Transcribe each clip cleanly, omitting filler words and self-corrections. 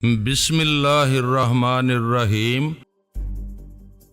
بسم اللہ الرحمن الرحیم۔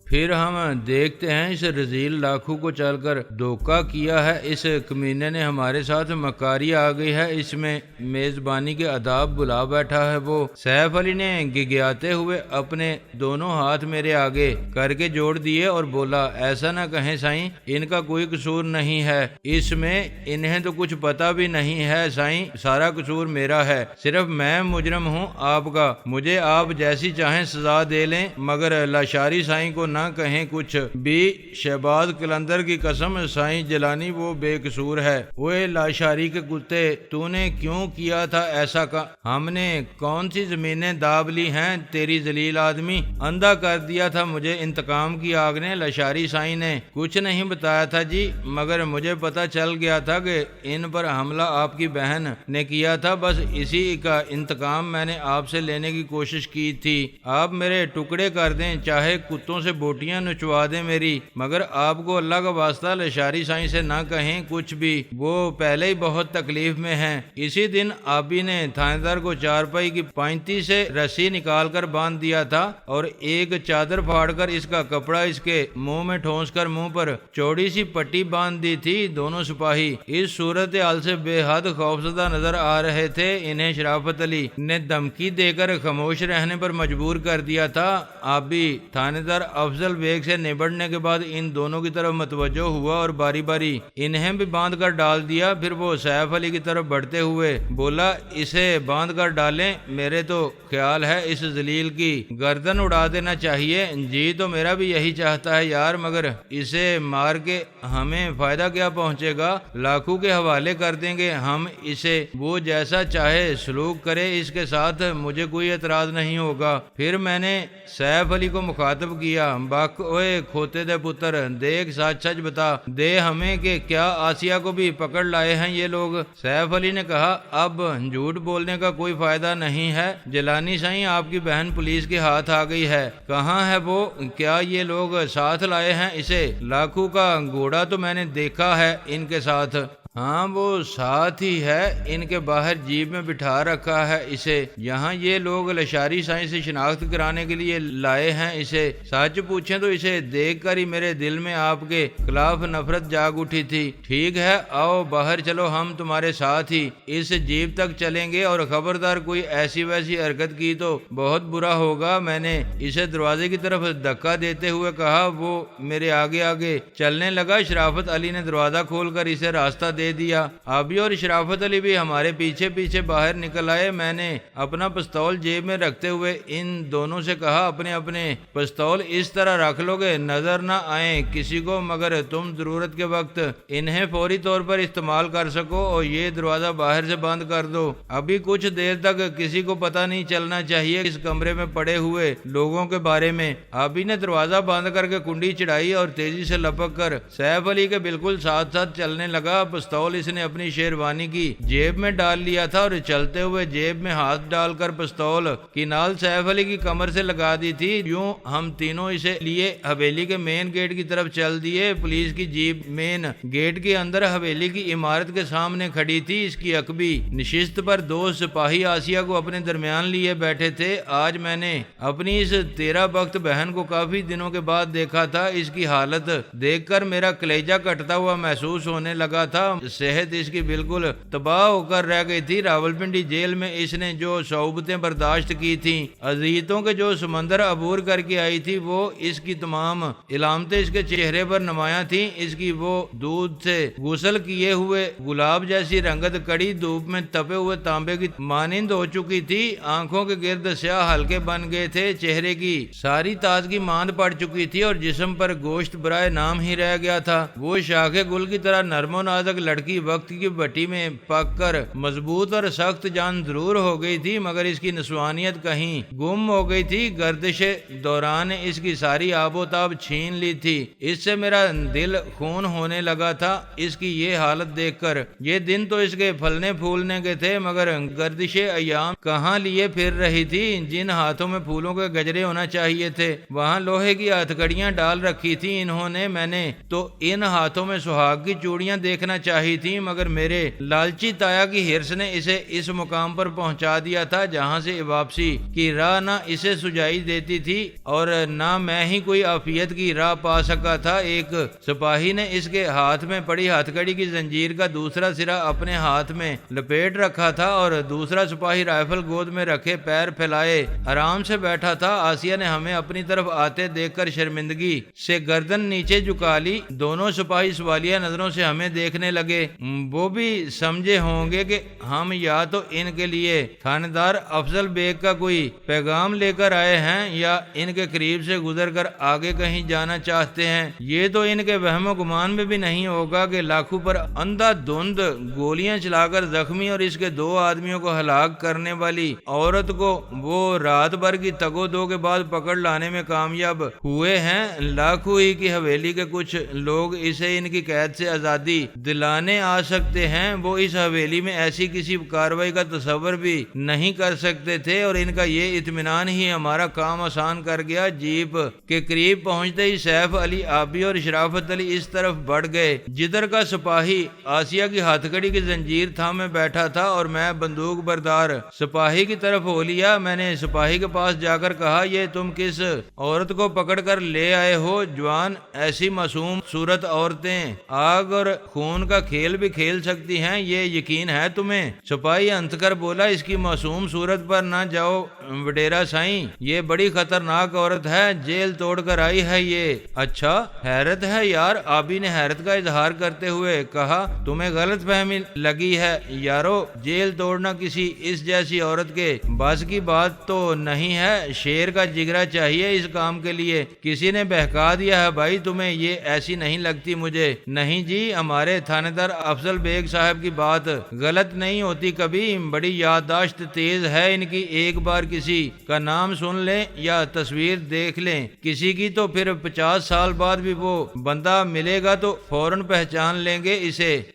پھر ہم دیکھتے ہیں اس رذیل لاکھو کو چل کر دھوکہ کیا ہے، اس کمینے نے ہمارے ساتھ مکاری آ گئی ہے، اس میں میزبانی کے آداب بلا بیٹھا ہے وہ۔ سیف علی نے گگیاتے ہوئے اپنے دونوں ہاتھ میرے آگے کر کے جوڑ دیے اور بولا، ایسا نہ کہیں سائیں، ان کا کوئی قصور نہیں ہے، اس میں انہیں تو کچھ پتہ بھی نہیں ہے سائیں، سارا قصور میرا ہے، صرف میں مجرم ہوں آپ کا، مجھے آپ جیسی چاہیں سزا دے لیں، مگر لاشاری سائیں کو نہ کہیں کچھ بھی۔ شہباز قلندر کی قسم سائیں جیلانی وہ بے قصور ہے۔ اوے لاشاری کے کتے، تو نے کیوں کیا تھا ایسا ہم نے کون سی زمینیں داب لی ہیں تیری ذلیل آدمی؟ اندھا کر دیا تھا مجھے انتقام کی آگ نے۔ لاشاری سائیں نے کچھ نہیں بتایا تھا جی، مگر مجھے پتا چل گیا تھا کہ ان پر حملہ آپ کی بہن نے کیا تھا، بس اسی کا انتقام میں نے آپ سے لینے کی کوشش کی تھی۔ آپ میرے ٹکڑے کر دیں، چاہے کتوں سے بوٹیاں نچوا دیں میری، مگر آپ کو اللہ کا واسطہ لاشاری سائیں سے نہ کہیں کچھ بھی، وہ پہلے ہی بہت تکلیف میں ہیں۔ اسی دن آبی نے تھانے دار کو چارپائی کی پائنتی سے رسی نکال کر باندھ دیا تھا اور ایک چادر پھاڑ کر اس کا کپڑا اس کے منہ میں ٹھونس کر منہ پر چوڑی سی پٹی باندھ دی تھی۔ دونوں سپاہی اس صورتحال سے بے حد خوفزدہ نظر آ رہے تھے۔ انہیں شرافت علی نے دھمکی دے کر خاموش رہنے پر مجبور کر دیا تھا۔ آبی تھانے دار افضل بیگ سے نبڑنے کے بعد ان دونوں کی طرف متوجہ ہوا اور باری باری انہیں بھی باندھ کر ڈال دیا۔ پھر وہ سیف علی کی طرف بڑھتے ہوئے بولا، اسے باندھ کر ڈالیں، میرے تو خیال ہے اس ذلیل کی گردن اڑا دینا چاہیے۔ جی تو میرا بھی یہی چاہتا ہے یار، مگر اسے مار کے ہمیں فائدہ کیا پہنچے گا؟ لاکھو کے حوالے کر دیں گے ہم اسے، وہ جیسا چاہے سلوک کرے، اس کے ساتھ مجھے کوئی اعتراض نہیں ہوگا۔ پھر میں نے سیف علی کو مخاطب کیا، بک اوے کھوتے دے پتر، دیکھ سچ سچ بتا دے ہمیں کہ کیا آسیہ کو بھی پکڑ لائے ہیں یہ لوگ؟ سیف علی نے کہا، اب جھوٹ بولنے کا کوئی فائدہ نہیں ہے جیلانی سائیں، آپ کی بہن پولیس کے ہاتھ آ گئی ہے۔ کہاں ہے وہ؟ کیا یہ لوگ ساتھ لائے ہیں اسے؟ لاکھو کا گھوڑا تو میں نے دیکھا ہے ان کے ساتھ۔ ہاں وہ ساتھ ہی ہے، ان کے باہر جیب میں بٹھا رکھا ہے اسے، یہاں یہ لوگ لاشاری سائیں سے شناخت کرانے کے لیے لائے ہیں اسے۔ سچ پوچھیں تو اسے دیکھ کر ہی میرے دل میں آپ کے خلاف نفرت جاگ اٹھی تھی۔ ٹھیک ہے، آؤ باہر چلو، ہم تمہارے ساتھ ہی اس جیب تک چلیں گے، اور خبردار کوئی ایسی ویسی حرکت کی تو بہت برا ہوگا۔ میں نے اسے دروازے کی طرف دھکا دیتے ہوئے کہا، وہ میرے آگے آگے چلنے لگا۔ شرافت علی نے دروازہ کھول کر اسے راستہ دے دیا۔ آبی اور شرافت علی بھی ہمارے پیچھے پیچھے باہر نکل آئے۔ میں نے اپنا پستول جیب میں رکھتے ہوئے ان دونوں سے کہا، اپنے اپنے پستول اس طرح رکھ لو گے نظر نہ آئیں کسی کو، مگر تم ضرورت کے وقت انہیں فوری طور پر استعمال کر سکو، اور یہ دروازہ باہر سے بند کر دو۔ ابھی کچھ دیر تک کسی کو پتہ نہیں چلنا چاہیے اس کمرے میں پڑے ہوئے لوگوں کے بارے میں۔ آبی نے دروازہ بند کر کے کنڈی چڑھائی اور تیزی سے لپک کر سیف علی کے بالکل ساتھ ساتھ چلنے لگا۔ پستول اس نے اپنی شیروانی کی جیب میں ڈال لیا تھا اور چلتے ہوئے جیب میں ہاتھ ڈال کر پستول کی نال سیف علی کی کمر سے لگا دی تھی۔ یوں ہم تینوں اسے لیے حویلی کے مین گیٹ کی طرف چل دیے۔ پولیس کی جیپ مین گیٹ کے اندر حویلی کی عمارت کے سامنے کھڑی تھی۔ اس کی عقبی نشست پر دو سپاہی آسیہ کو اپنے درمیان لیے بیٹھے تھے۔ آج میں نے اپنی اس تیرہ بخت بہن کو کافی دنوں کے بعد دیکھا تھا۔ اس کی حالت دیکھ کر میرا کلیجہ کٹتا ہوا محسوس ہونے لگا تھا۔ صحت اس کی بالکل تباہ ہو کر رہ گئی تھی۔ راولپنڈی جیل میں اس نے جو صعوبتیں برداشت کی تھیں، اذیتوں کے جو سمندر عبور کر کے آئی تھی، وہ اس کی تمام علامتیں اس کے چہرے پر نمایاں تھیں۔ اس کی وہ دودھ سے غسل کیے ہوئے گلاب جیسی رنگت کڑی دھوپ میں تپے ہوئے تانبے کی مانند ہو چکی تھی۔ آنکھوں کے گرد سیاہ حلقے بن گئے تھے، چہرے کی ساری تازگی ماند پڑ چکی تھی اور جسم پر گوشت برائے نام ہی رہ گیا تھا۔ وہ شاخ گل کی طرح نرم و نازک لڑکی وقت کی بٹی میں پک کر مضبوط اور سخت جان ضرور ہو گئی تھی، مگر اس کی نسوانیت کہیں گم ہو گئی تھی۔ گردش دوران نے اس کی ساری آب و تاب چھین لی تھی۔ اس سے میرا دل خون ہونے لگا تھا اس کی یہ حالت دیکھ کر۔ یہ دن تو اس کے پھلنے پھولنے کے تھے، مگر گردش ایام کہاں لیے پھر رہی تھی۔ جن ہاتھوں میں پھولوں کے گجرے ہونا چاہیے تھے، وہاں لوہے کی ہتھکڑیاں ڈال رکھی تھی انہوں نے۔ میں نے تو ان ہاتھوں میں سہاگ کی چوڑیاں دیکھنا چاہیے چاہی تھی، مگر میرے لالچی تایا کی ہرس نے اسے اس مقام پر پہنچا دیا تھا جہاں سے واپسی کی راہ نہ اسے سجائی دیتی تھی اور نہ میں ہی کوئی عافیت کی راہ پا سکا تھا۔ ایک سپاہی نے اس کے ہاتھ میں پڑی ہتھ کڑی کی زنجیر کا دوسرا سرا اپنے ہاتھ میں لپیٹ رکھا تھا اور دوسرا سپاہی رائفل گود میں رکھے پیر پھیلائے آرام سے بیٹھا تھا۔ آسیہ نے ہمیں اپنی طرف آتے دیکھ کر شرمندگی سے گردن نیچے جھکا لی۔ دونوں سپاہی سوالیہ نظروں سے ہمیں دیکھنے لگے۔ وہ بھی سمجھے ہوں گے کہ ہم یا تو ان کے لیے تھانے افضل بیگ کا کوئی پیغام لے کر آئے ہیں یا ان کے قریب سے گزر کر آگے کہیں جانا چاہتے ہیں۔ یہ تو ان کے وہم و گمان میں بھی نہیں ہوگا کہ لاکھو پر اندھا دھند گولیاں چلا کر زخمی اور اس کے 2 آدمیوں کو ہلاک کرنے والی عورت کو وہ رات بھر کی تگ و دو کے بعد پکڑ لانے میں کامیاب ہوئے ہیں۔ لاکھو ہی کی حویلی کے کچھ لوگ اسے ان کی قید سے آزادی دلانے آ سکتے ہیں۔ وہ اس حویلی میں ایسی کسی کارروائی کا تصور بھی نہیں کر سکتے تھے اور ان کا یہ اطمینان ہی ہمارا کام آسان کر گیا۔ جیپ کے قریب پہنچتے ہی سیف علی آبی اور شرافت علی اس طرف بڑھ گئے جدھر کا سپاہی آسیہ کی ہتھ کڑی کی زنجیر تھامے بیٹھا تھا اور میں بندوق بردار سپاہی کی طرف ہو لیا۔ میں نے سپاہی کے پاس جا کر کہا، یہ تم کس عورت کو پکڑ کر لے آئے ہو؟ جوان ایسی معصوم صورت عورتیں آگ اور خون کا کھیل بھی کھیل سکتی ہیں، یہ یقین ہے تمہیں؟ سپاہی ہنس کر بولا، اس کی معصوم صورت پر نہ جاؤ وڈیرا سائیں، یہ بڑی خطرناک عورت ہے، جیل توڑ کر آئی ہے یہ۔ اچھا، حیرت ہے یار۔ آبی نے حیرت کا اظہار کرتے ہوئے کہا، تمہیں غلط فہمی لگی ہے یارو، جیل توڑنا کسی اس جیسی عورت کے بس کی بات تو نہیں ہے، شیر کا جگرا چاہیے اس کام کے لیے۔ کسی نے بہکا دیا ہے بھائی تمہیں، یہ ایسی نہیں لگتی مجھے۔ نہیں جی، ہمارے تھانے دار افضل بیگ صاحب کی بات غلط نہیں ہوتی کبھی، بڑی یادداشت تیز ہے ان کی، ایک بار کسی کا نام سن لیں یا تصویر دیکھ لیں کسی کی تو پھر 50 سال بعد بھی وہ بندہ ملے گا تو فوراً پہچان لیں گے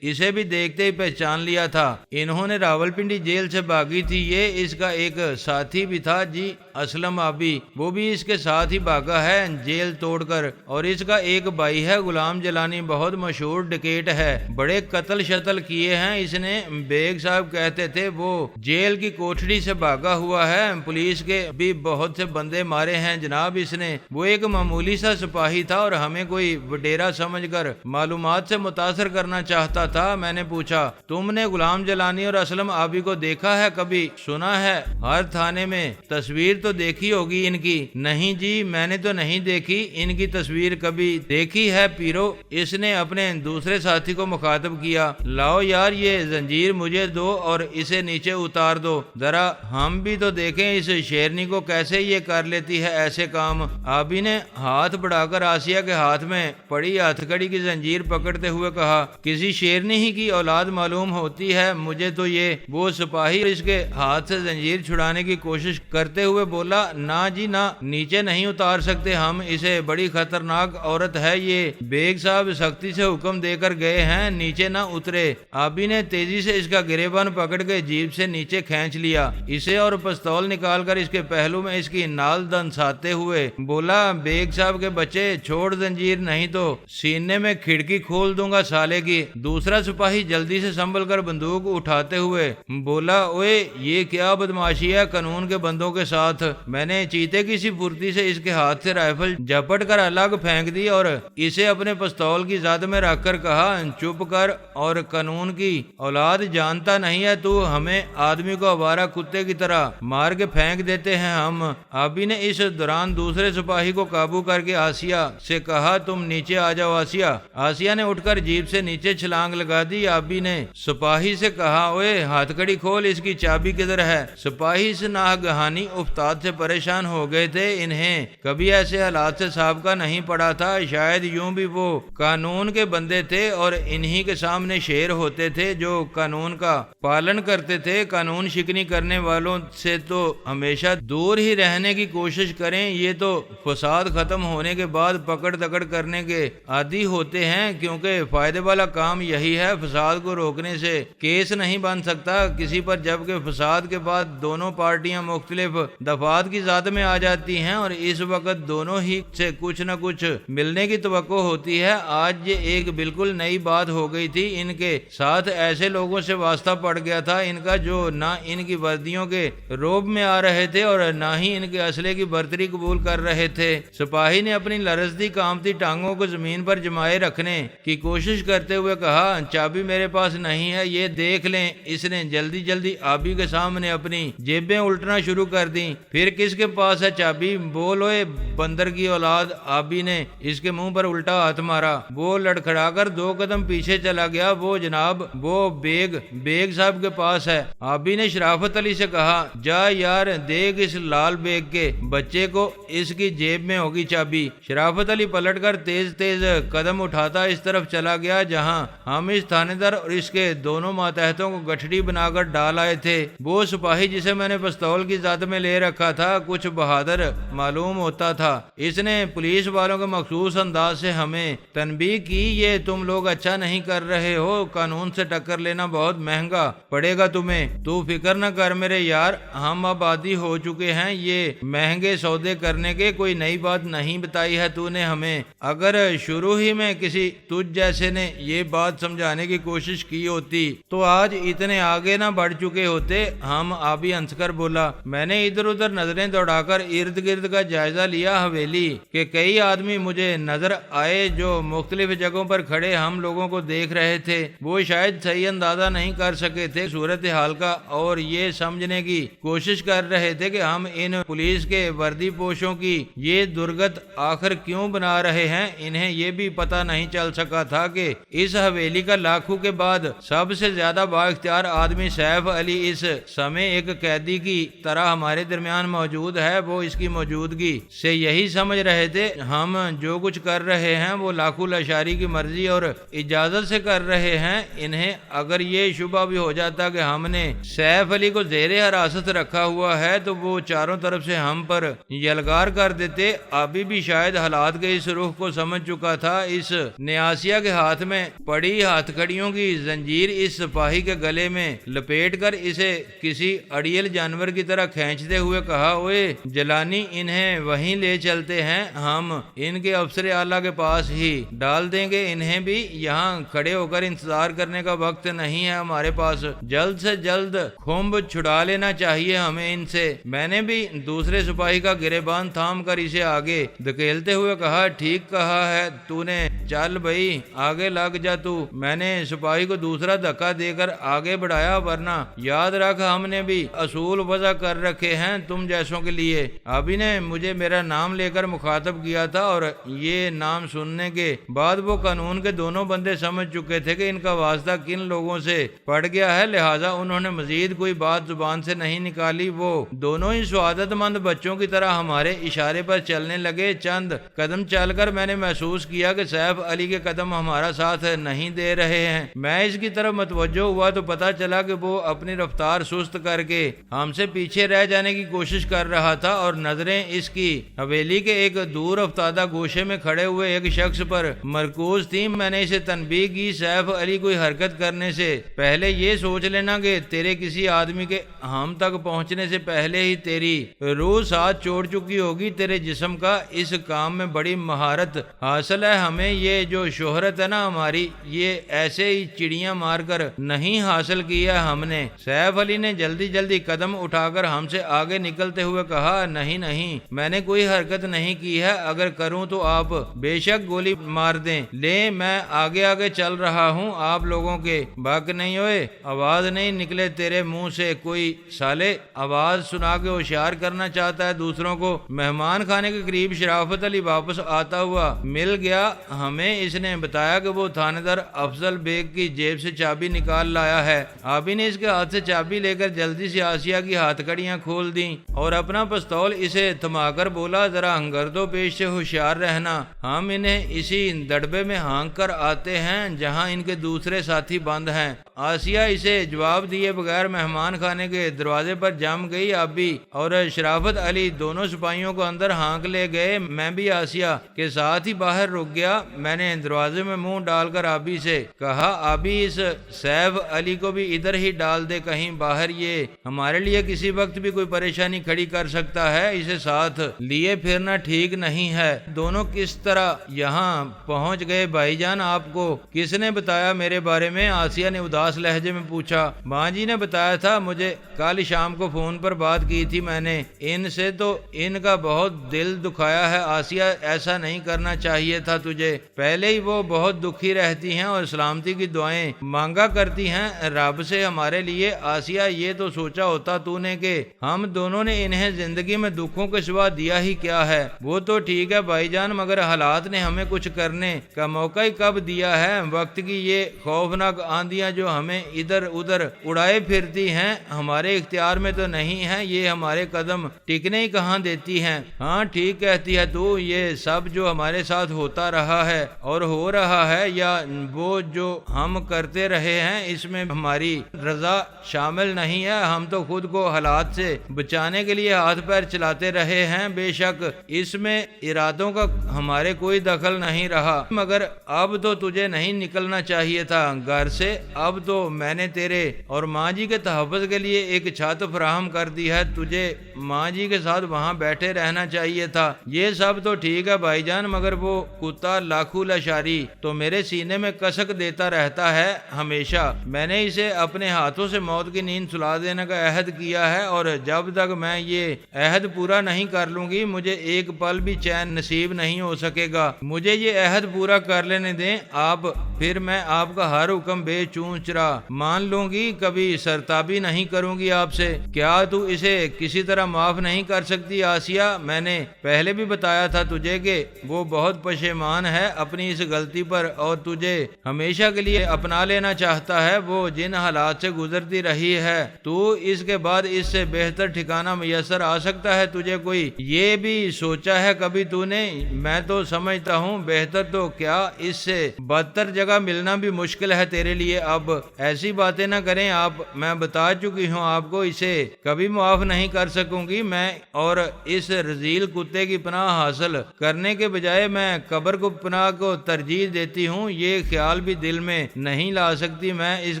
اسے بھی دیکھتے ہی پہچان لیا تھا۔ انہوں نے راولپنڈی جیل سے بھاگی تھی، یہ اس کا ایک ساتھی بھی تھا جی، اسلم آبی، وہ بھی اس کے ساتھ ہی بھاگا ہے جیل توڑ کر، اور اس کا ایک بھائی ہے غلام جلانی، بہت مشہور ڈکیٹ ہے، بڑے قتل شتل کیے ہیں اس نے، بیگ صاحب کہتے تھے وہ جیل کی کوٹھڑی سے بھاگا ہوا ہے، پولیس کے بھی بہت سے بندے مارے ہیں جناب اس نے۔ وہ ایک معمولی سا سپاہی تھا اور ہمیں کوئی وڈیرا سمجھ کر معلومات سے متاثر کرنا چاہتا تھا۔ میں نے پوچھا، تم نے غلام جلانی اور اسلم آبی کو دیکھا ہے کبھی؟ سنا ہے ہر تھانے میں، تصویر تو دیکھی ہوگی ان کی؟ نہیں جی، میں نے تو نہیں دیکھی ان کی تصویر کبھی۔ دیکھی ہے پیرو، اس نے اپنے دوسرے ساتھی کو مخاطب کیا، لاؤ یار یہ زنجیر مجھے دو اور اسے نیچے اتار دو، ذرا ہم بھی تو دیکھیں اس شیرنی کو کیسے یہ کر لیتی ہے ایسے کام۔ آبی نے ہاتھ بڑھا کر آسیہ کے ہاتھ میں پڑی ہتھ کڑی کی زنجیر پکڑتے ہوئے کہا، کسی شیرنی ہی کی اولاد معلوم ہوتی ہے مجھے تو یہ۔ وہ سپاہی اس کے ہاتھ سے زنجیر چھڑانے کی کوشش کرتے ہوئے بولا، نہ جی نہ، نیچے نہیں اتار سکتے ہم اسے، بڑی خطرناک عورت ہے یہ، بیگ صاحب سختی سے حکم دے کر گئے ہیں نیچے نہ اترے۔ آبی نے تیزی سے اس کا گریبان پکڑ کے جیب سے نیچے کھینچ لیا اسے اور پستول نکال کر اس کے پہلو میں اس کی نال دنساتے ہوئے بولا، بیگ صاحب کے بچے چھوڑ زنجیر نہیں تو سینے میں کھڑکی کھول دوں گا سالے کی۔ دوسرا سپاہی جلدی سے سنبھل کر بندوق اٹھاتے ہوئے بولا، اوئے یہ کیا بدماشی ہے قانون کے بندوں کے ساتھ؟ میں نے چیتے کی سی پھرتی سے اس کے ہاتھ سے رائفل جھپٹ کر الگ پھینک دی اور اسے اپنے پستول کی زد میں رکھ کر کہا، چپ کر، اور قانون کی اولاد جانتا نہیں ہے تو؟ ہمیں آدمی کو آوارہ کتے کی طرح مار کے پھینک دیتے ہیں ہم۔ آبی نے اس دوران دوسرے سپاہی کو قابو کر کے آسیہ سے کہا، تم نیچے آ جاؤ آسیہ۔ آسیہ نے اٹھ کر جیپ سے نیچے چھلانگ لگا دی۔ آبی نے سپاہی سے کہا، اوئے ہاتھ کڑی کھول، اس کی چابی کدھر ہے؟ سپاہی اس ناگہانی افتاد سے پریشان ہو گئے تھے، انہیں کبھی ایسے حالات سے سابقہ نہیں پڑا تھا، شاید یوں بھی وہ قانون کے بندے تھے اور انہی کے سامنے شیر ہوتے تھے جو قانون کا پالن کرتے تھے۔ قانون شکنی کرنے والوں سے تو ہمیشہ دور ہی رہنے کی کوشش کریں، یہ تو فساد ختم ہونے کے بعد پکڑ دکڑ کرنے کے عادی ہوتے ہیں، کیونکہ فائدے والا کام یہی ہے، فساد کو روکنے سے کیس نہیں بن سکتا کسی پر، جبکہ فساد کے بعد دونوں پارٹیاں مختلف دفعات کی ذات میں آ جاتی ہیں اور اس وقت دونوں ہی سے کچھ نہ کچھ ملنے کی توقع ہوتی ہے۔ آج یہ ایک بالکل نئی بات ہو گئی تھی، ان کے ساتھ ایسے لوگوں سے واسطہ پڑ گیا تھا ان کا جو نہ ان کی وردیوں کے روب میں آ رہے تھے اور نہ ہی ان کے اسلحے کی برتری قبول کر رہے تھے۔ سپاہی نے اپنی لرزتی کانپتی ٹانگوں کو زمین پر جمائے رکھنے کی کوشش کرتے ہوئے کہا، چابی میرے پاس نہیں ہے، یہ دیکھ لیں۔ اس نے جلدی جلدی آبی کے سامنے اپنی جیبیں الٹنا شروع کر دیں۔ پھر کس کے پاس ہے چابی؟ بول اوئے بندر کی اولاد۔ آبی نے اس کے منہ پر الٹا ہاتھ مارا۔ وہ لڑکھڑا کر 2 قدم پیچھے چلا گیا۔ وہ جناب، وہ بیگ صاحب کے پاس ہے۔ آبی نے شرافت علی سے کہا، جا یار دیکھ اس لال بیگ کے بچے کو، اس کی جیب میں ہوگی چابی۔ شرافت علی پلٹ کر تیز قدم اٹھاتا اس طرف چلا گیا جہاں ہم اس تھانے دار اور اس کے دونوں ماتحتوں کو گٹھڑی بنا کر ڈال آئے تھے۔ وہ سپاہی جسے میں نے پستول کی ذات میں لے رکھا تھا کچھ بہادر معلوم ہوتا تھا۔ اس نے پولیس والوں کے مخصوص انداز سے ہمیں تنبیہ کی، یہ تم لوگ اچھا نہیں کر رہے ہو، قانون سے ٹکر لینا بہت مہنگا پڑے گا تمہیں۔ تو فکر نہ کر میرے یار، ہم اب عادی ہو چکے ہیں یہ مہنگے سودے کرنے کے، کوئی نئی بات نہیں بتائی ہے تو نے ہمیں۔ اگر شروع ہی میں کسی تجھ جیسے نے یہ بات سمجھانے کی کوشش کی ہوتی تو آج اتنے آگے نہ بڑھ چکے ہوتے۔ ہم آبی ہنس کر بولا۔ میں نے ادھر ادھر نظریں دوڑا کر ارد گرد کا جائزہ لیا حویلی کہ کئی آدمی مجھے نظر آئے جو مختلف جگہوں پر کھڑے ہم لوگوں کو دیکھ رہے تھے۔ وہ شاید صحیح اندازہ نہیں کر سکے تھے صورتحال کا اور یہ سمجھنے کی کوشش کر رہے تھے کہ ہم ان پولیس کے وردی پوشوں کی یہ درگت آخر کیوں بنا رہے ہیں۔ انہیں یہ بھی پتہ نہیں چل سکا تھا کہ اس حویلی کا لاکھوں کے بعد سب سے زیادہ با اختیار آدمی سیف علی اس سمے ایک قیدی کی طرح ہمارے درمیان موجود ہے۔ وہ اس کی موجودگی سے یہی سمجھ رہے تھے ہم جو کچھ کر رہے ہیں وہ لاکھو لاشاری کی مرضی اور اجازت سے کر رہے ہیں۔ انہیں اگر یہ شبہ بھی ہو جاتا کہ ہم نے سیف علی کو زیر حراست رکھا ہوا ہے تو وہ چاروں طرف سے ہم پر یلغار کر دیتے۔ ابھی بھی شاید حالات کے اس رخ کو سمجھ چکا تھا۔ اس نیاسیا کے ہاتھ میں پڑی ہاتھ کڑیوں کی زنجیر اس سپاہی کے گلے میں لپیٹ کر اسے کسی اڑیل جانور کی طرح کھینچتے ہوئے کہا، اوئے جلانی انہیں وہیں لے چلتے ہیں، ہم ان کے افسر اعلیٰ کے پاس ہی ڈال دیں گے۔ انہیں بھی یہاں کھڑے ہو کر انتظار کرنے کا وقت نہیں ہے ہمارے پاس، جلد سے جلد کھمب چھڑا لینا چاہیے ہمیں ان سے۔ میں نے بھی دوسرے سپاہی کا گریبان تھام کر اسے آگے دھکیلتے ہوئے کہا، ٹھیک کہا ہے تو نے، چل بھائی آگے لگ جا تو۔ میں نے سپاہی کو دوسرا دھکا دے کر آگے بڑھایا، ورنہ یاد رکھ ہم نے بھی اصول وضع کر رکھے ہیں تم جیسوں کے لیے۔ ابھی نے مجھے میرا نام لے کر مخاطب کیا تھا اور یہ نام سننے کے بعد وہ قانون کے دونوں بندے سمجھ چکے تھے کہ ان کا واسطہ کن لوگوں سے پڑ گیا ہے، لہٰذا انہوں نے مزید کوئی بات زبان سے نہیں نکالی۔ وہ دونوں ہی سعادت مند بچوں کی طرح ہمارے اشارے پر چلنے لگے۔ چند قدم چل کر میں نے محسوس کیا کہ سیف علی کے قدم ہمارا ساتھ نہیں دے رہے ہیں۔ میں اس کی طرف متوجہ ہوا تو پتا چلا کہ وہ اپنی رفتار سست کر کے ہم سے پیچھے رہ جانے کی کوشش کر رہا تھا اور نظریں اس کی حویلی کے ایک دور افتادہ گوشے میں کھڑے ہوئے ایک شخص پر مرکوز تھی۔ میں نے اسے تنبیہ کی، سیف علی کوئی حرکت کرنے سے پہلے یہ سوچ لینا کہ تیرے کسی آدمی کے ہم تک پہنچنے سے پہلے ہی تیری روح ساتھ چھوڑ چکی ہوگی۔ تیرے جسم کا اس کام میں بڑی مہارت حاصل ہے۔ ہمیں یہ جو شہرت ہے نا ہماری، یہ ایسے ہی چڑیاں مار کر نہیں حاصل کی ہے ہم نے۔ سیف علی نے جلدی جلدی قدم اٹھا کر ہم سے آگے نکلتے ہوئے کہا، نہیں میں نے کوئی حرکت نہیں کی ہے، اگر کروں تو آپ بے شک گولی مار دیں۔ لے میں آگے آگے چل رہا ہوں، آپ لوگوں کے بک نہیں ہوئے، آواز نہیں نکلے تیرے منہ سے، کوئی سالے آواز سنا کے ہوشیار کرنا چاہتا ہے دوسروں کو۔ مہمان خانے کے قریب شرافت علی واپس آتا ہوا مل گیا ہمیں۔ اس نے بتایا کہ وہ تھانے دار افضل بیگ کی جیب سے چابی نکال لایا ہے۔ آبی نے اس کے ہاتھ سے چابی لے کر جلدی سے آسیہ کی ہاتھ کڑیاں کھول دیں اور اپنا پستول اسے تھما کر بولا، ذرا ہنگرد و پیش سے ہوشیار رہنا، ہم انہیں اسی دڑبے میں ہانک کر آتے ہیں جہاں ان کے دوسرے ساتھی بند ہیں۔ آسیہ اسے جواب دیے بغیر مہمان خانے کے دروازے پر جم گئی۔ آبی اور شرافت علی دونوں سپاہیوں کو اندر ہانک لے گئے۔ میں بھی آسیہ کے ساتھ ہی باہر رک گیا۔ میں نے دروازے میں منہ ڈال کر آبی سے کہا، آبی اس سیف علی کو بھی ادھر ہی ڈال دے کہیں باہر، یہ ہمارے لیے کسی وقت بھی کوئی پریشانی کھڑی کر سکتا ہے، اسے ساتھ لیے پھرنا ٹھیک نہیں ہے۔ دونوں کس طرح یہاں پہنچ گئے بھائی جان؟ آپ کو کس نے بتایا میرے بارے میں؟ آسیہ نے اداس لہجے میں پوچھا۔ ماں جی نے بتایا تھا مجھے، کل شام کو فون پر بات کی تھی میں نے ان سے، تو ان کا بہت دل دکھایا ہے۔ آسیہ ایسا نہیں کرنا چاہیے تھا تجھے، پہلے ہی وہ بہت دکھی رہتی ہیں اور سلامتی کی دعائیں مانگا کرتی ہیں رب سے ہمارے لیے۔ آسیہ یہ تو سوچا ہوتا تو نے کہ ہم دونوں نے انہیں زندگی میں دکھوں کے سوا دیا ہی کیا ہے۔ وہ تو ٹھیک ہے بھائی جان، مگر حالات نے ہمیں کچھ کرنے کا موقع ہی کب دیا ہے؟ وقت کی یہ خوفناک آندیاں جو ہمیں ادھر ادھر اڑائے پھرتی ہیں ہمارے اختیار میں تو نہیں ہے، یہ ہمارے قدم ٹکنے ہی کہاں دیتی ہیں۔ ہاں ٹھیک کہتی ہے تو، یہ سب جو ہمارے ساتھ ہوتا رہا ہے اور ہو رہا ہے، یا وہ جو ہم کرتے رہے ہیں، اس میں ہماری رضا شامل نہیں ہے۔ ہم تو خود کو حالات سے بچانے کے لیے ہاتھ پیر چلاتے رہے ہیں، بے شک اس میں ارادوں کا ہمارے کوئی دخل نہیں رہا، مگر اب تو تجھے نہیں نکلنا چاہیے تھا گھر سے۔ اب تو میں نے تیرے اور ماں جی کے تحفظ کے لیے ایک چھت فراہم کر دی ہے، تجھے ماں جی کے ساتھ وہاں بیٹھے رہنا چاہیے تھا۔ یہ سب تو ٹھیک ہے بھائی جان، مگر وہ کتا لاکھو لشاری تو میرے سینے میں کسک دیتا رہتا ہے ہمیشہ۔ میں نے اسے اپنے ہاتھوں سے موت کی نیند سلا دینے کا عہد کیا ہے، اور جب تک میں یہ عہد پورا نہیں کر لوں گی مجھے ایک پل بھی چین نصیب نہیں ہو سکے گا۔ مجھے یہ عہد پورا کر لینے دیں آپ، پھر میں آپ کا ہر حکم بے چون چرا مان لوں گی، کبھی سرتابی نہیں کروں گی آپ سے۔ کیا تو اسے کسی طرح معاف نہیں کر سکتی آسیہ؟ میں نے پہلے بھی بتایا تھا تجھے کہ وہ بہت پشیمان ہے اپنی اس غلطی پر اور تجھے ہمیشہ کے لیے اپنا لینا چاہتا ہے۔ وہ جن حالات سے گزرتی رہی ہے تو اس کے بعد اس سے بہتر ٹھکانہ میسر آ سکتا ہے تجھے کوئی؟ یہ بھی سوچا ہے کبھی تو نے؟ میں تو سمجھتا ہوں بہتر تو کیا اس سے بدتر جگہ ملنا بھی مشکل ہے تیرے لیے۔ اب ایسی باتیں نہ کریں آپ، میں بتا چکی ہوں آپ کو، اسے کبھی معاف نہیں کر سکوں گی میں، اور اس رذیل کتے کی پناہ حاصل کرنے کے بجائے میں قبر کو پناہ کو ترجیح دیتی ہوں، یہ خیال بھی دل میں نہیں لا سکتی میں۔ اس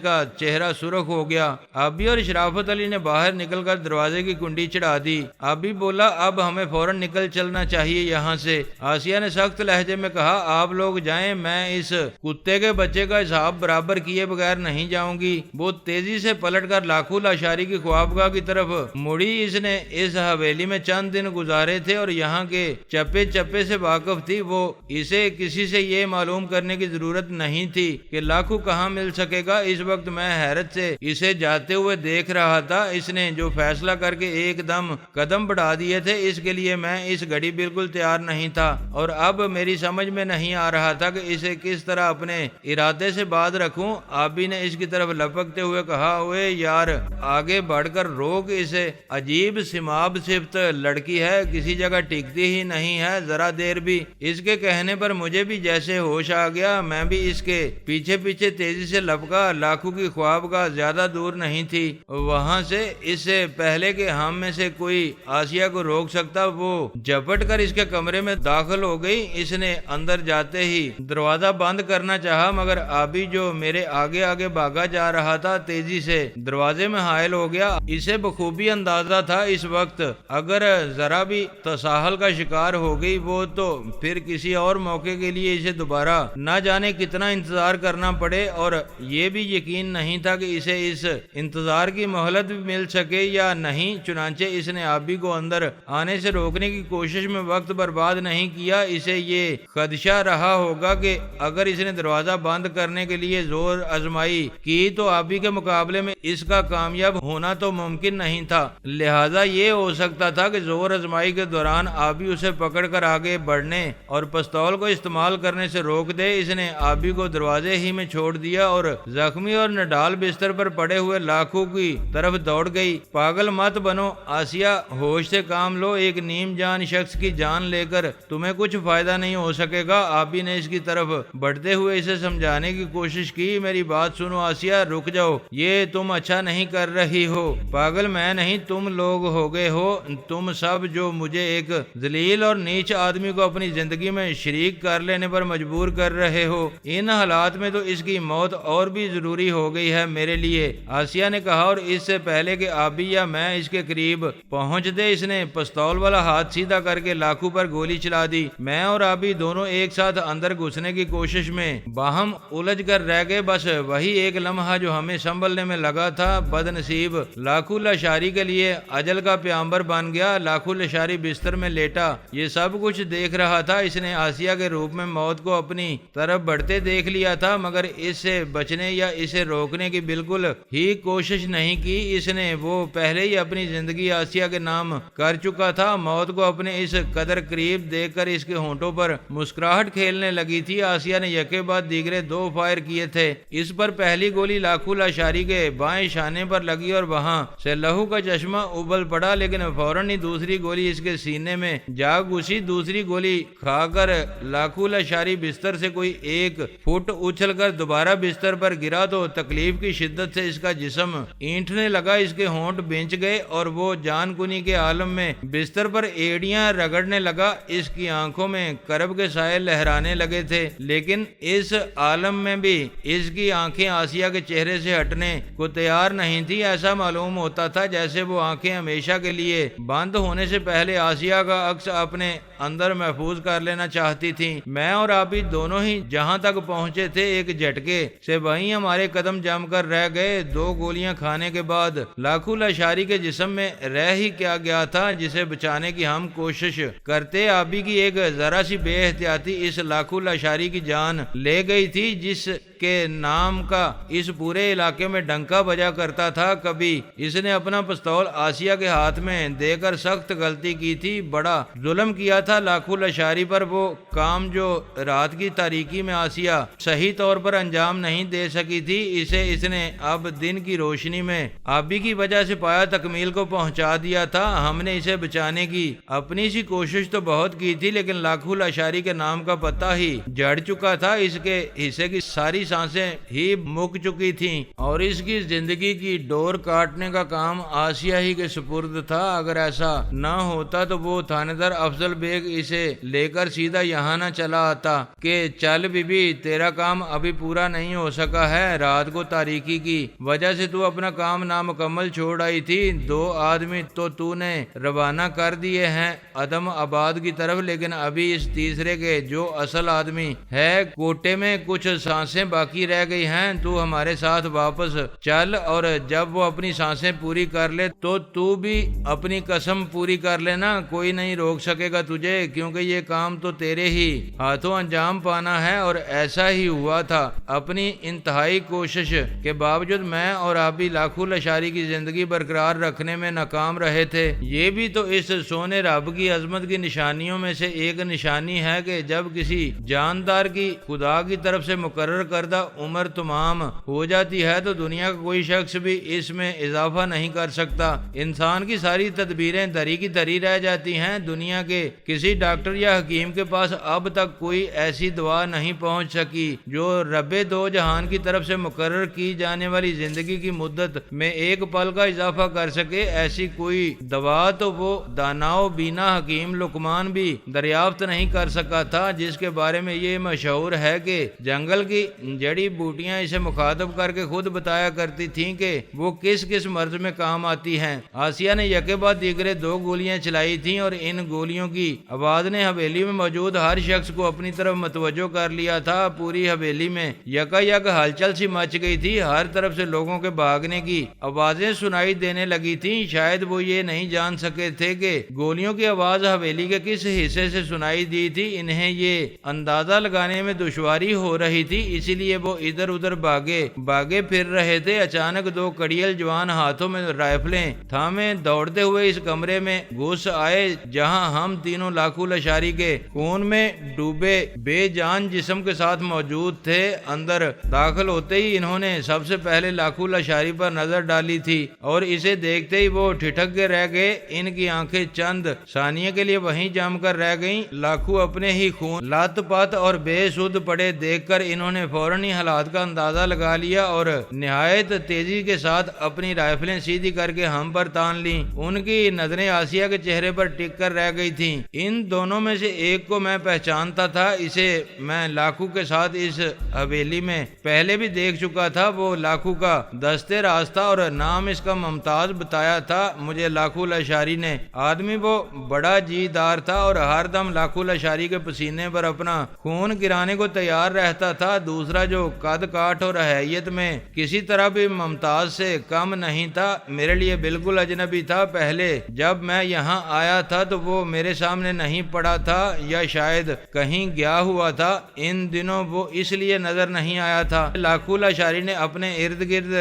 کا چہرہ سرخ ہو گیا۔ آبی اور شرافت علی نے باہر نکل کر دروازے کی کنڈی چڑھا دی۔ آبی بولا، اب ہمیں فوراً نکل چلنا چاہیے یہاں سے۔ آسیہ نے سخت لہجے میں کہا، آپ لوگ جائیں، میں اس کتے کے بچے کا حساب برابر کیے بغیر نہیں جاؤں گی۔ وہ تیزی سے پلٹ کر لاکھو لاشاری کی خوابگاہ کی طرف مڑی۔ اس نے اس حویلی میں چند دن گزارے تھے اور یہاں کے چپے چپے سے واقف تھی۔ وہ اسے کسی سے یہ معلوم کرنے کی ضرورت نہیں تھی کہ لاکھو کہاں مل سکے گا۔ اس وقت میں حیرت سے اسے جاتے ہوئے دیکھ رہا تھا۔ اس نے جو فیصلہ کر کے ایک دم قدم بڑھا دیے تھے، اس کے لیے میں اس گھڑی بالکل تیار نہیں تھا، اور اب میری سمجھ میں نہیں آ رہا تھا کہ اسے کس طرح اپنے ارادے سے باز رکھوں۔ آبی نے اس کی طرف لپکتے ہوئے کہا، اوے یار آگے بڑھ کر روک اسے، عجیب سماب صفت لڑکی ہے، کسی جگہ ٹکتی ہی نہیں ہے ذرا دیر بھی۔ اس کے کہنے پر مجھے بھی جیسے ہوش آ گیا، میں بھی اس کے پیچھے پیچھے تیزی سے لپکا۔ لاکھو کی خوابگاہ زیادہ دور نہیں تھی، وہاں سے اس سے پہلے کہ ہم میں سے کوئی آسیہ کو روک سکتا وہ جھپٹ کر اس کے کمرے میں داخل ہو گئی۔ اس نے اندر جاتے ہی دروازہ بند کرنا چاہا، مگر آبی جو میرے آگے آگے بھاگا جا رہا تھا تیزی سے دروازے میں حائل ہو گیا۔ اسے بخوبی اندازہ تھا اس وقت اگر ذرا بھی تساہل کا شکار ہو گئی وہ تو پھر کسی اور موقع کے لیے اسے دوبارہ نہ جانے کتنا انتظار کرنا پڑے، اور یہ بھی یقین نہیں تھا کہ اسے اس انتظار کی مہلت بھی مل سکے یا نہیں۔ چنانچہ اس نے آبی کو اندر آنے سے روکنے کی کوشش میں وقت برباد نہیں کیا۔ اسے یہ خدشہ رہا ہوگا کہ اگر اس نے دروازہ بند کرنے کے لیے زور آزمائی کی تو آبی کے مقابلے میں اس کا کامیاب ہونا تو ممکن نہیں تھا، لہذا یہ ہو سکتا تھا کہ زور آزمائی کے دوران آبی اسے پکڑ کر آگے بڑھنے اور پستول کو استعمال کرنے سے روک دے۔ اس نے آبی کو دروازے ہی میں چھوڑ دیا اور زخمی اور نڈال بستر پر پڑے ہوئے لاکھو کی طرف دوڑ گئی۔ پاگل مت بنو آسیہ، ہوش سے کام لو، ایک نیم جان شخص کی جان لے کر تمہیں کچھ فائدہ نہیں ہو سکے گا۔ آبی نے اس کی طرف بڑھتے ہوئے اسے سمجھانے کی کوشش کی، میری بات سن سنو آسیہ رک جاؤ، یہ تم اچھا نہیں کر رہی ہو، پاگل میں نہیں تم لوگ ہو گئے ہو، تم سب جو مجھے ایک ذلیل اور نیچ آدمی کو اپنی زندگی میں شریک کر لینے پر مجبور کر رہے ہو، ان حالات میں تو اس کی موت اور بھی ضروری ہو گئی ہے میرے لیے، آسیہ نے کہا، اور اس سے پہلے کہ آبی یا میں اس کے قریب پہنچ دے اس نے پستول والا ہاتھ سیدھا کر کے لاکھو پر گولی چلا دی۔ میں اور آبی دونوں ایک ساتھ اندر گھسنے کی کوشش میں باہم الجھ کر رہ گئے، بس وہی ایک لمحہ جو ہمیں سنبھلنے میں لگا تھا بد نصیب لاکھو لاشاری کے لیے اجل کا پیامبر بن گیا۔ لاکھو لاشاری بستر میں لیٹا یہ سب کچھ دیکھ رہا تھا، اس نے آسیہ کے روپ میں موت کو اپنی طرف بڑھتے دیکھ لیا تھا، مگر اس سے بچنے یا اسے روکنے کی بالکل ہی کوشش نہیں کی، اس نے وہ پہلے ہی اپنی زندگی آسیہ کے نام کر چکا تھا۔ موت کو اپنے اس قدر قریب دیکھ کر اس کے ہونٹوں پر مسکراہٹ کھیلنے لگی تھی۔ آسیہ نے یکے بعد دیگرے 2 فائر کیے تھے، اس پر پہلی گولی لاکھو لاشاری کے بائیں شانے پر لگی اور وہاں سے لہو کا چشمہ ابل پڑا، لیکن فوراً ہی دوسری گولی اس کے سینے میں جا گھسی۔ دوسری گولی کھا کر لاکھو لاشاری بستر سے کوئی 1 فٹ اچھل کر دوبارہ بستر پر گرا تو تکلیف کی شدت سے اس کا جسم اینٹھنے لگا، اس کے ہونٹ بھینچ گئے اور وہ جان کنی کے عالم میں بستر پر ایڑیاں رگڑنے لگا، اس کی آنکھوں میں کرب کے سائے لہرانے لگے تھے، لیکن اس عالم میں بھی اس کی آنکھیں آسیہ کے چہرے سے ہٹنے کو تیار نہیں تھی، ایسا معلوم ہوتا تھا جیسے وہ آنکھیں ہمیشہ کے لیے بند ہونے سے پہلے آسیہ کا عکس اپنے اندر محفوظ کر لینا چاہتی تھیں۔ میں اور آبی دونوں ہی جہاں تک پہنچے تھے ایک جھٹکے سے وہیں ہمارے قدم جم کر رہ گئے۔ 2 گولیاں کھانے کے بعد لاکھو لاشاری کے جسم میں رہ ہی کیا گیا تھا جسے بچانے کی ہم کوشش کرتے آبی کی ایک ذرا سی بے احتیاطی اس لاکھو لاشاری کی جان لے گئی تھی جس کے نام کا اس پورے علاقے میں ڈنکا بجا کرتا تھا۔ کبھی اس نے اپنا پستول آسیہ کے ہاتھ میں دے کر سخت غلطی کی تھی، بڑا ظلم کیا تھا لاکھو لاشاری پر، وہ کام جو رات کی تاریکی میں آسیہ صحیح طور پر انجام نہیں دے سکی تھی، اسے اس نے اب دن کی روشنی میں آبی کی وجہ سے پایا تکمیل کو پہنچا دیا تھا۔ ہم نے اسے بچانے کی اپنی سی کوشش تو بہت کی تھی، لیکن لاکھو لاشاری کے نام کا پتہ ہی جڑ چکا تھا، اس کے حصے کی ساری سانسیں ہی مک چکی تھیں اور اس کی زندگی کی ڈور کاٹنے کا کام آسیہ ہی کے سپرد تھا۔ اگر ایسا نہ ہوتا تو وہ تھانے دار افضل بیگ اسے لے کر سیدھا یہاں نہ چلا آتا کہ چل بی بی تیرا کام ابھی پورا نہیں ہو سکا ہے، رات کو تاریکی کی وجہ سے تو اپنا کام نامکمل چھوڑ آئی تھی، 2 آدمی تو نے روانہ کر دیے ہیں عدم آباد کی طرف، لیکن ابھی اس تیسرے کے جو اصل آدمی ہے کوٹے میں کچھ سانسیں باقی رہ گئی ہیں، تو ہمارے ساتھ واپس چل اور جب وہ اپنی سانسیں پوری کر لے تو بھی اپنی قسم پوری کر لینا، کوئی نہیں روک سکے گا تجھے، کیونکہ یہ کام تو تیرے ہی ہاتھوں انجام پانا ہے۔ اور ایسا ہی ہوا تھا، اپنی انتہائی کوشش کے باوجود میں اور آبی لاکھو لاشاری کی زندگی برقرار رکھنے میں ناکام رہے تھے۔ یہ بھی تو اس سونے رب کی عظمت کی نشانیوں میں سے ایک نشانی ہے کہ جب کسی جاندار کی خدا کی طرف سے مقرر کردہ عمر تمام ہو جاتی ہے تو دنیا کا کوئی شخص بھی اس میں اضافہ نہیں کر سکتا، انسان کی ساری تدبیریں دری کی دری رہ جاتی ہیں۔ دنیا کے کسی ڈاکٹر یا حکیم کے پاس اب تک کوئی ایسی دوا نہیں پہنچ سکی جو رب 2 جہان کی طرف سے مقرر کی جانے والی زندگی کی مدت میں 1 پل کا اضافہ کر سکے، ایسی کوئی دوا تو وہ داناؤ بینا حکیم لقمان بھی دریافت نہیں کر سکا تھا، جس کے بارے میں یہ مشہور ہے کہ جنگل کی جڑی بوٹیاں اسے مخاطب کر کے خود بتایا کرتی تھیں کہ وہ کس کس مرض میں کام آتی ہیں۔ آسیہ نے یکے بعد دیگرے 2 گولیاں چلائی تھیں اور ان گولیوں کی آواز نے حویلی میں موجود ہر شخص کو اپنی طرف متوجہ کر لیا تھا۔ پوری حویلی میں یکا یک ہلچل سی مچ گئی تھی، ہر طرف سے لوگوں کے بھاگنے کی آوازیں سنائی دینے لگی تھیں۔ شاید وہ یہ نہیں جان سکے تھے کہ گولیوں کی آواز حویلی کے کس حصے سے سنائی دی تھی، انہیں یہ اندازہ لگانے میں دشواری ہو رہی تھی، اسی لیے وہ ادھر ادھر بھاگے پھر رہے تھے۔ اچانک 2 کڑیل جوان ہاتھوں میں رائفلیں تھامے دوڑتے ہوئے اس کمرے میں گھس آئے جہاں ہم تینوں لاکھو لاشاری کے خون میں ڈوبے بے جان جسم کے ساتھ موجود تھے۔ اندر داخل ہوتے ہی انہوں نے سب سے پہلے لاکھو لاشاری پر نظر ڈالی تھی اور اسے دیکھتے ہی وہ ٹھٹک کے رہ گئے، ان کی آنکھیں چند ثانیے کے لیے وہیں جم کر رہ گئیں۔ لاکھو اپنے ہی خون لت پت اور بے سدھ پڑے دیکھ کر انہوں نے فوراً فوراً ہی حالات کا اندازہ لگا لیا اور نہایت تیزی کے ساتھ اپنی رائفلیں سیدھی کر کے ہم پر تان لیں۔ ان کی نظریں آسیہ کے چہرے پر ٹک کر رہ گئی تھیں۔ ان دونوں میں سے ایک کو میں پہچانتا تھا، اسے میں لاکھو کے ساتھ اس حویلی میں پہلے بھی دیکھ چکا تھا۔ وہ لاکھو کا دستے راز تھا اور نام اس کا ممتاز بتایا تھا مجھے لاکھو لاشاری نے۔ آدمی وہ بڑا جی دار تھا اور ہر دم لاکھو لاشاری کے پسینے پر اپنا خون گرانے کو تیار رہتا تھا۔ دوسرا جو قد کاٹ اور حیثیت میں کسی طرح بھی ممتاز سے کم نہیں تھا، میرے لیے بالکل اجنبی تھا۔ پہلے جب میں یہاں آیا تھا تو وہ میرے سامنے نہیں پڑا تھا یا شاید کہیں گیا ہوا تھا۔ ان دنوں وہ اس لیے نظر نہیں آیا تھا۔ لاکھو لاشاری نے اپنے ارد گرد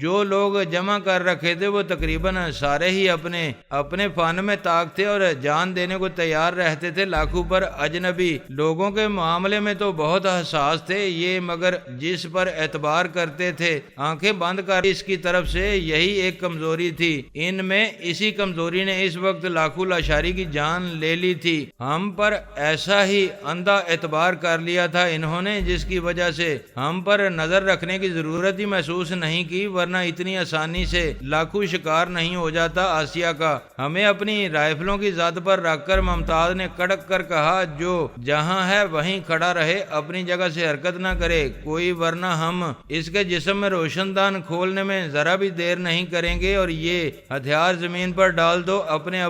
جو لوگ جمع کر رکھے تھے وہ تقریباً سارے ہی اپنے فن میں طاق تھے اور جان دینے کو تیار رہتے تھے۔ لاکھو پر اجنبی لوگوں کے معاملے میں تو بہت حساس تھے یہ، مگر جس پر اعتبار کرتے تھے آنکھیں بند کر اس کی طرف سے، یہی ایک کمزوری تھی ان میں۔ اسی کمزوری نے اس وقت لاکھو لاشاری کی جان لے لی تھی۔ ہم پر ایسا ہی اندھا اعتبار کر لیا تھا انہوں نے، جس کی وجہ سے ہم پر نظر رکھنے کی ضرورت ہی محسوس نہیں کی، ورنہ اتنی آسانی سے لاکھو شکار نہیں ہو جاتا آسیہ کا۔ ہمیں اپنی رائفلوں کی زد پر رکھ کر ممتاز نے کڑک کر کہا، جو جہاں ہے وہیں کھڑا رہے، اپنی جگہ سے حرکت نہ کرے کوئی، ورنہ ہم اس کے جسم میں روشن دان کھولنے میں ذرا بھی دیر نہیں کریں گے، اور یہ ہتھیار زمین پر ڈال دو۔ اپنے